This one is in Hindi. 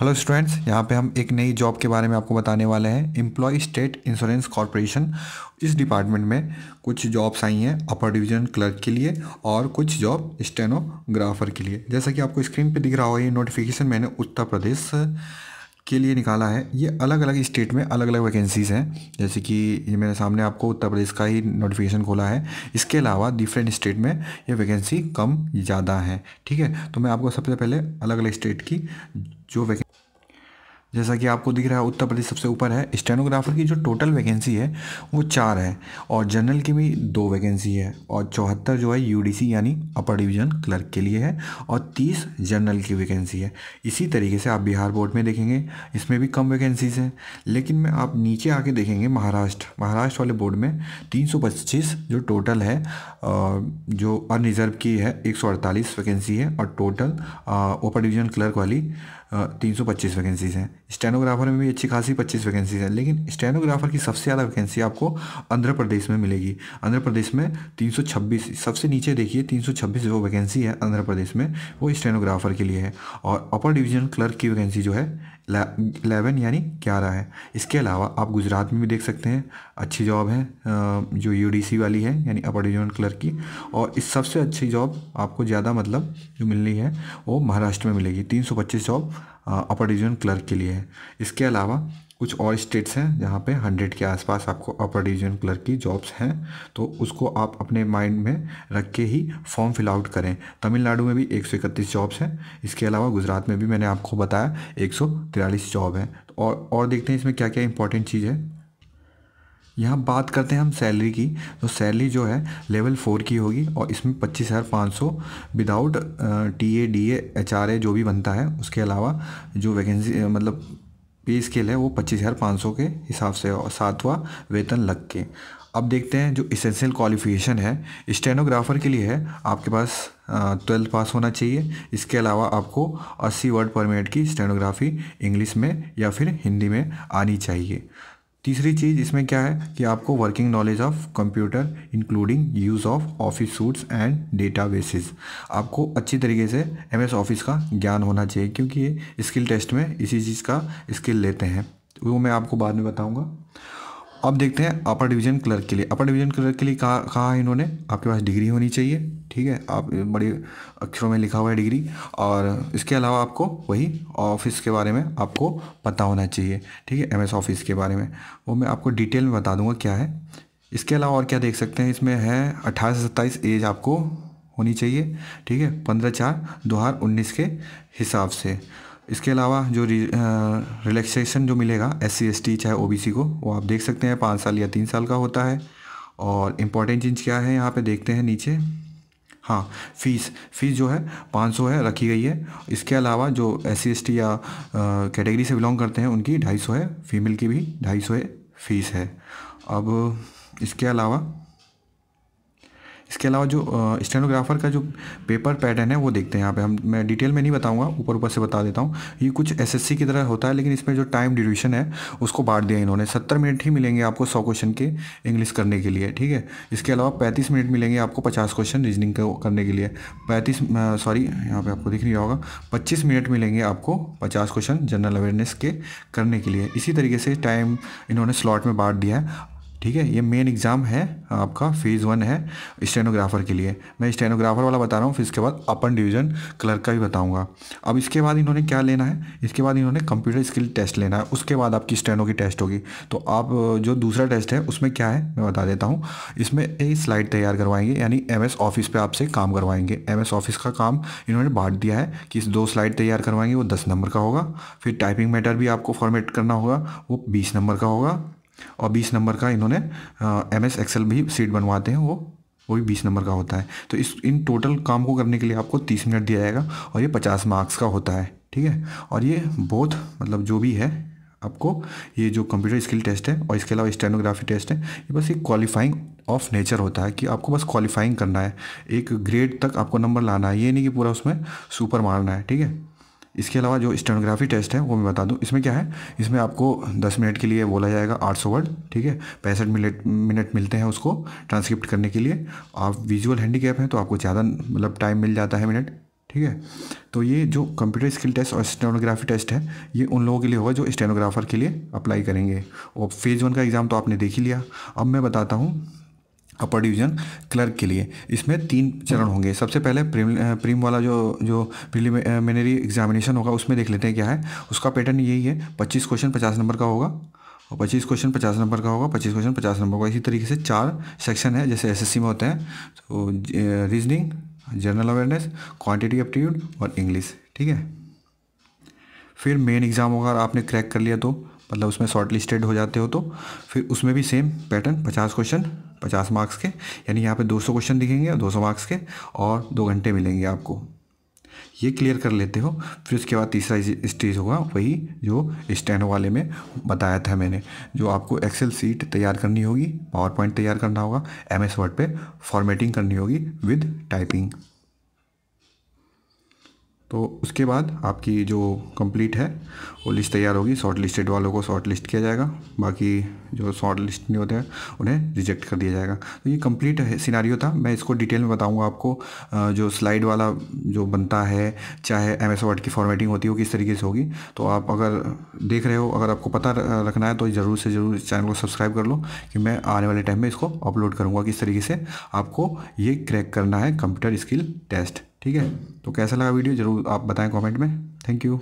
हेलो स्टूडेंट्स, यहाँ पे हम एक नई जॉब के बारे में आपको बताने वाले हैं। एम्प्लॉय स्टेट इंश्योरेंस कॉरपोरेशन, इस डिपार्टमेंट में कुछ जॉब्स आई हैं अपर डिवीज़न क्लर्क के लिए और कुछ जॉब स्टेनोग्राफर के लिए। जैसा कि आपको स्क्रीन पे दिख रहा हो, ये नोटिफिकेशन मैंने उत्तर प्रदेश के लिए निकाला है। ये अलग अलग स्टेट में अलग अलग वैकेंसीज़ हैं। जैसे कि ये मेरे सामने आपको उत्तर प्रदेश का ही नोटिफिकेशन खोला है। इसके अलावा डिफरेंट स्टेट में ये वैकेंसी कम ज़्यादा है। ठीक है, तो मैं आपको सबसे पहले अलग अलग स्टेट की जो वैकेंसी, जैसा कि आपको दिख रहा है उत्तर प्रदेश सबसे ऊपर है। स्टेनोग्राफर की जो टोटल वैकेंसी है वो 4 है और जनरल की भी 2 वैकेंसी है और 74 जो है यूडीसी यानी अपर डिवीज़न क्लर्क के लिए है और 30 जनरल की वैकेंसी है। इसी तरीके से आप बिहार बोर्ड में देखेंगे, इसमें भी कम वैकेंसीज हैं। लेकिन में आप नीचे आके देखेंगे महाराष्ट्र वाले बोर्ड में 325 जो टोटल है, जो अनरिजर्व की है 148 वैकेंसी है और टोटल अपर डिवीज़न क्लर्क वाली 325 वैकेंसीज़ हैं। स्टेनोग्राफर में भी अच्छी खासी 25 वैकेंसीज़ हैं, लेकिन स्टेनोग्राफर की सबसे ज़्यादा वैकेंसी आपको आंध्र प्रदेश में मिलेगी। आंध्र प्रदेश में 326, सबसे नीचे देखिए 326 जो वैकेंसी है आंध्र प्रदेश में वो स्टेनोग्राफर के लिए है और अपर डिवीज़न क्लर्क की वैकेंसी जो है 11 यानी 11 है। इसके अलावा आप गुजरात में भी देख सकते हैं, अच्छी जॉब है जो यूडीसी वाली है यानी अपर डिवीज़न क्लर्क की। और इस सबसे अच्छी जॉब आपको ज़्यादा मतलब जो मिलनी है वो महाराष्ट्र में मिलेगी। 325 जॉब अपर डिवीज़न क्लर्क के लिए है। इसके अलावा कुछ और स्टेट्स हैं जहाँ पे 100 के आसपास आपको अपर डिवीज़न क्लर्क की जॉब्स हैं, तो उसको आप अपने माइंड में रख के ही फॉर्म फिल आउट करें। तमिलनाडु में भी 131 जॉब्स हैं। इसके अलावा गुजरात में भी मैंने आपको बताया 143 जॉब हैं। और देखते हैं इसमें क्या क्या इंपॉर्टेंट चीज़ है। यहाँ बात करते हैं हम सैलरी की, तो सैलरी जो है लेवल 4 की होगी और इसमें 25,500 विदाउट टीए डीए एचआरए जो भी बनता है। उसके अलावा जो वैकेंसी मतलब पे स्केल है वो 25,500 के हिसाब से और 7वां वेतन लग के। अब देखते हैं जो इसेंशियल क्वालिफिकेशन है स्टेनोग्राफर के लिए है, आपके पास 12th पास होना चाहिए। इसके अलावा आपको 80 वर्ड पर मिनट की स्टेनोग्राफी इंग्लिश में या फिर हिंदी में आनी चाहिए। तीसरी चीज़ इसमें क्या है कि आपको working knowledge of computer including use of office suits and databases, आपको अच्छी तरीके से एमएस ऑफिस का ज्ञान होना चाहिए, क्योंकि ये स्किल टेस्ट में इसी चीज़ का स्किल लेते हैं, वो मैं आपको बाद में बताऊंगा। अब देखते हैं अपर डिवीज़न क्लर्क के लिए। अपर डिवीज़न क्लर्क के लिए कहा है इन्होंने, आपके पास डिग्री होनी चाहिए। ठीक है, आप बड़े अक्षरों में लिखा हुआ है डिग्री, और इसके अलावा आपको वही ऑफिस के बारे में आपको पता होना चाहिए। ठीक है, एमएस ऑफिस के बारे में वो मैं आपको डिटेल में बता दूंगा क्या है। इसके अलावा और क्या देख सकते हैं, इसमें है 18 से 27 एज आपको होनी चाहिए। ठीक है, 15/4/2019 के हिसाब से। इसके अलावा जो रिलैक्सेशन जो मिलेगा SC ST चाहे OBC को, वो आप देख सकते हैं 5 साल या 3 साल का होता है। और इम्पॉर्टेंट चीज़ क्या है यहाँ पे देखते हैं नीचे, हाँ फीस जो है 500 है रखी गई है। इसके अलावा जो SC ST या कैटेगरी से बिलोंग करते हैं उनकी 250 है, फीमेल की भी 250 फीस है। अब इसके अलावा जो स्टेनोग्राफर का जो पेपर पैटर्न है वो देखते हैं यहाँ पे। मैं डिटेल में नहीं बताऊंगा, ऊपर से बता देता हूँ। ये कुछ SSC की तरह होता है, लेकिन इसमें जो टाइम ड्यूरेशन है उसको बांट दिया इन्होंने। 70 मिनट ही मिलेंगे आपको 100 क्वेश्चन के इंग्लिश करने के लिए। ठीक है, इसके अलावा 35 मिनट मिलेंगे आपको 50 क्वेश्चन रीजनिंग करने के लिए। यहाँ पर आपको दिख नहीं रहा होगा, 25 मिनट मिलेंगे आपको 50 क्वेश्चन जनरल अवेयरनेस के करने के लिए। इसी तरीके से टाइम इन्होंने स्लॉट में बांट दिया है। ठीक है, ये मेन एग्ज़ाम है आपका, फेज़ 1 है स्टेनोग्राफर के लिए। मैं स्टेनोग्राफर वाला बता रहा हूँ, फिर इसके बाद अपर डिवीज़न क्लर्क का भी बताऊँगा। अब इसके बाद इन्होंने क्या लेना है, इसके बाद इन्होंने कंप्यूटर स्किल टेस्ट लेना है। उसके बाद आपकी स्टेनो की टेस्ट होगी। तो आप जो दूसरा टेस्ट है उसमें क्या है मैं बता देता हूँ। इसमें एक स्लाइड तैयार करवाएंगे, यानी MS ऑफिस पर आपसे काम करवाएंगे। MS ऑफिस का काम इन्होंने बांट दिया है कि 2 स्लाइड तैयार करवाएंगे, वो 10 नंबर का होगा। फिर टाइपिंग मैटर भी आपको फॉर्मेट करना होगा, वो 20 नंबर का होगा। और 20 नंबर का इन्होंने MS एक्सेल भी सीट बनवाते हैं, वो भी 20 नंबर का होता है। तो इन टोटल काम को करने के लिए आपको 30 मिनट दिया जाएगा और ये 50 मार्क्स का होता है। ठीक है, और ये बहुत मतलब जो भी है आपको, ये जो कंप्यूटर स्किल टेस्ट है और इसके अलावा स्टेनोग्राफी टेस्ट है, ये बस एक क्वालिफाइंग ऑफ नेचर होता है कि आपको बस क्वालिफाइंग करना है, एक ग्रेड तक आपको नंबर लाना है, ये नहीं कि पूरा उसमें सुपर मारना है। ठीक है, इसके अलावा जो स्टेनोग्राफी टेस्ट है वो मैं बता दूं, इसमें क्या है, इसमें आपको 10 मिनट के लिए बोला जाएगा 800 वर्ड। ठीक है, 65 मिनट मिलते हैं उसको ट्रांसक्रिप्ट करने के लिए। आप विजुअल हैंडीकैप हैं तो आपको ज़्यादा मतलब टाइम मिल जाता है मिनट। ठीक है। तो ये जो कंप्यूटर स्किल टेस्ट और स्टेनोग्राफी टेस्ट है, ये उन लोगों के लिए होगा जो स्टेनोग्राफर के लिए अप्लाई करेंगे। और फेज़ 1 का एग्ज़ाम तो आपने देख ही लिया। अब मैं बताता हूँ अपर डिवीज़न क्लर्क के लिए। इसमें 3 चरण होंगे। सबसे पहले प्रीम वाला जो प्रिलिमिनरी एग्जामिनेशन होगा, उसमें देख लेते हैं क्या है। उसका पैटर्न यही है, 25 क्वेश्चन 50 नंबर का होगा, और 25 क्वेश्चन 50 नंबर का होगा, 25 क्वेश्चन 50 नंबर का। इसी तरीके से 4 सेक्शन है जैसे एसएससी में होते हैं। तो reasoning, general awareness, quantity aptitude और इंग्लिश। ठीक है। फिर मेन एग्ज़ाम होगा, आपने क्रैक कर लिया तो मतलब उसमें शॉर्ट लिस्टेड हो जाते हो तो फिर उसमें भी सेम पैटर्न, 50 क्वेश्चन 50 मार्क्स के, यानी यहाँ पे 200 क्वेश्चन दिखेंगे 200 मार्क्स के, और 2 घंटे मिलेंगे आपको। ये क्लियर कर लेते हो। फिर उसके बाद तीसरा स्टेज होगा वही जो स्टेनो वाले में बताया था मैंने, जो आपको एक्सेल सीट तैयार करनी होगी, पावर पॉइंट तैयार करना होगा, एमएस वर्ड पे फॉर्मेटिंग करनी होगी विद टाइपिंग। तो उसके बाद आपकी जो कंप्लीट है वो लिस्ट तैयार होगी। शॉर्ट लिस्टेड वालों को शॉर्ट लिस्ट किया जाएगा, बाकी जो शॉर्ट लिस्ट नहीं होते हैं उन्हें रिजेक्ट कर दिया जाएगा। तो ये कंप्लीट सिनारियो था। मैं इसको डिटेल में बताऊंगा आपको। जो स्लाइड वाला जो बनता है, चाहे एमएस वर्ड की फॉर्मेटिंग होती है वो किस तरीके से होगी। तो आप अगर देख रहे हो, अगर आपको पता रखना है तो ज़रूर से ज़रूर इस चैनल को सब्सक्राइब कर लो, कि मैं आने वाले टाइम में इसको अपलोड करूँगा किस तरीके से आपको ये क्रैक करना है कंप्यूटर स्किल टेस्ट। ठीक है। तो कैसा लगा वीडियो ज़रूर आप बताएं कमेंट में। Thank you.